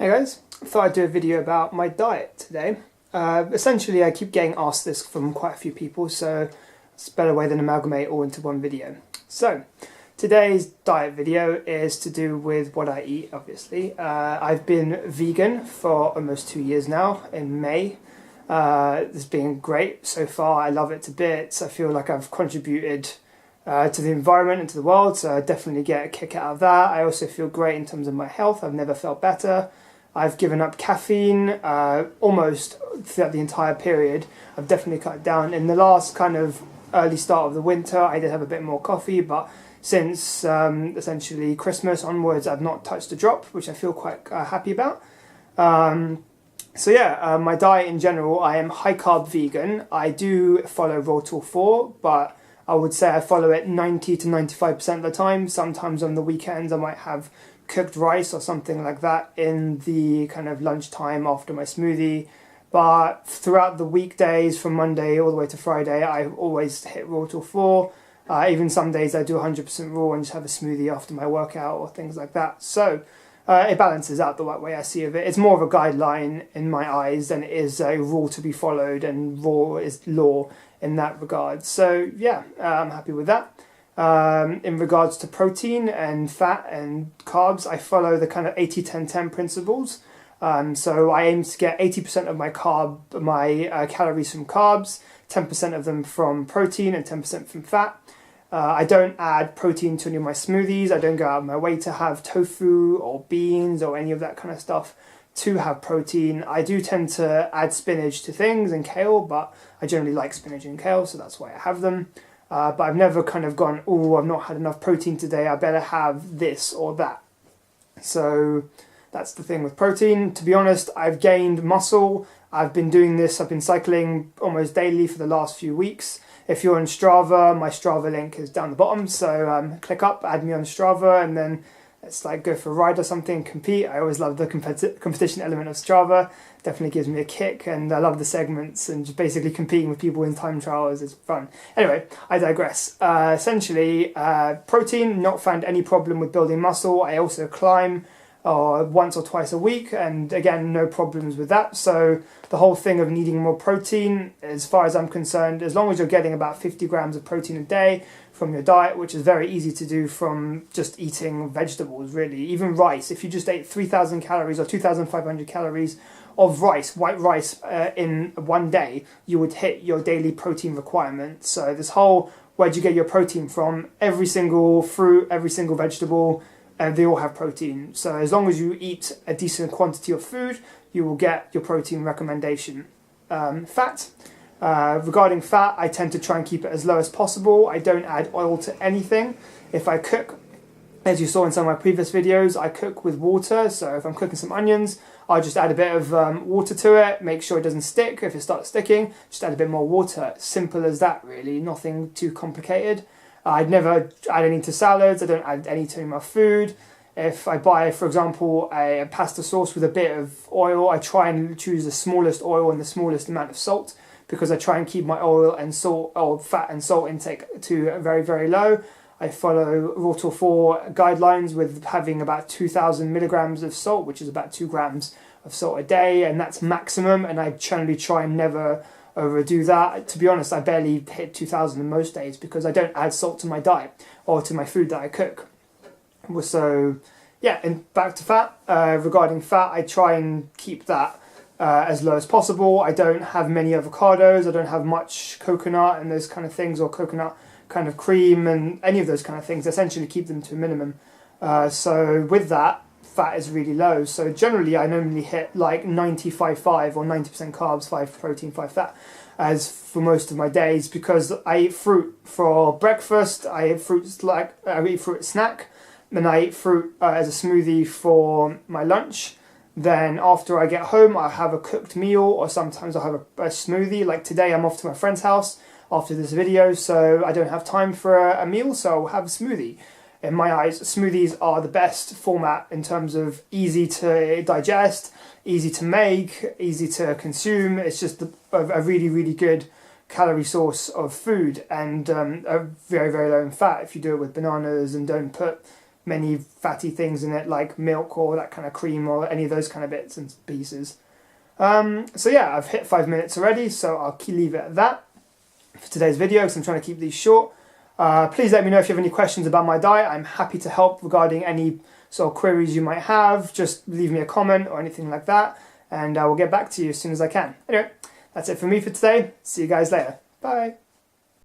Hey guys, I thought I'd do a video about my diet today. Essentially, I keep getting asked this from quite a few people, so it's a better way than amalgamate all into one video. So, today's diet video is to do with what I eat, obviously. I've been vegan for almost 2 years now, in May. It's been great so far. I love it to bits. I feel like I've contributed to the environment and to the world, so I definitely get a kick out of that. I also feel great in terms of my health. I've never felt better. I've given up caffeine almost throughout the entire period. I've definitely cut down. In the last kind of early start of the winter, I did have a bit more coffee, but since essentially Christmas onwards, I've not touched a drop, which I feel quite happy about. My diet in general, I am high carb vegan. I do follow Rule 4, but I would say I follow it 90 to 95% of the time. Sometimes on the weekends I might have cooked rice or something like that in the kind of lunchtime after my smoothie. But throughout the weekdays from Monday all the way to Friday, I always hit Rule 4. Even some days I do 100% raw and just have a smoothie after my workout or things like that. So it balances out the right way I see of it. It's more of a guideline in my eyes than it is a rule to be followed, and raw is law in that regard. So yeah, I'm happy with that. In regards to protein and fat and carbs, I follow the kind of 80-10-10 principles. So I aim to get 80% of my calories from carbs, 10% of them from protein and 10% from fat. I don't add protein to any of my smoothies. I don't go out of my way to have tofu or beans or any of that kind of stuff to have protein. I do tend to add spinach to things and kale, but I generally like spinach and kale, so that's why I have them. But I've never kind of gone, oh, I've not had enough protein today, I better have this or that. So that's the thing with protein. To be honest, I've gained muscle. I've been doing this, I've been cycling almost daily for the last few weeks. If you're on Strava, my Strava link is down the bottom, so click up, add me on Strava, and then let's like go for a ride or something, compete. I always love the competition element of Strava. Definitely gives me a kick, and I love the segments and just basically competing with people in time trials is fun. Anyway, I digress. Essentially, protein, not found any problem with building muscle. I also climb once or twice a week, and again, no problems with that. So the whole thing of needing more protein, as far as I'm concerned, as long as you're getting about 50 grams of protein a day from your diet, which is very easy to do from just eating vegetables, really. Even rice, if you just ate 3,000 calories or 2,500 calories of rice, white rice, in one day, you would hit your daily protein requirement. So this whole, where'd you get your protein from? Every single fruit, every single vegetable, they all have protein. So as long as you eat a decent quantity of food, you will get your protein recommendation. Fat. Regarding fat, I tend to try and keep it as low as possible. I don't add oil to anything. If I cook, as you saw in some of my previous videos, I cook with water. So if I'm cooking some onions, I'll just add a bit of water to it, make sure it doesn't stick. If it starts sticking, just add a bit more water. Simple as that, really. Nothing too complicated. I'd never add any to salads. I don't add any to my food. If I buy, for example, a pasta sauce with a bit of oil, I try and choose the smallest oil and the smallest amount of salt, because I try and keep my oil and salt, or fat and salt intake to very, very low. I follow Rule 4 guidelines with having about 2,000 milligrams of salt, which is about 2 grams of salt a day, and that's maximum, and I generally try and never overdo that. To be honest, I barely hit 2,000 in most days because I don't add salt to my diet or to my food that I cook. So yeah, and back to fat. Regarding fat, I try and keep that as low as possible. I don't have many avocados. I don't have much coconut and those kind of things, or coconut kind of cream and any of those kind of things. Essentially keep them to a minimum. So with that, fat is really low. So generally I normally hit like 95-5 or 90% carbs, 5 protein, 5 fat as for most of my days, because I eat fruit for breakfast. I eat fruit snack. Then I eat fruit as a smoothie for my lunch. Then after I get home, I have a cooked meal, or sometimes I'll have a smoothie. Like today, I'm off to my friend's house after this video, so I don't have time for a meal, so I'll have a smoothie. In my eyes, smoothies are the best format in terms of easy to digest, easy to make, easy to consume. It's just a really, really good calorie source of food, and very, very low in fat if you do it with bananas and don't put many fatty things in it like milk or that kind of cream or any of those kind of bits and pieces. So yeah, I've hit 5 minutes already, so I'll leave it at that for today's video because I'm trying to keep these short. Please let me know if you have any questions about my diet. I'm happy to help regarding any sort of queries you might have. Just leave me a comment or anything like that, and I will get back to you as soon as I can. Anyway, that's it for me for today. See you guys later. Bye.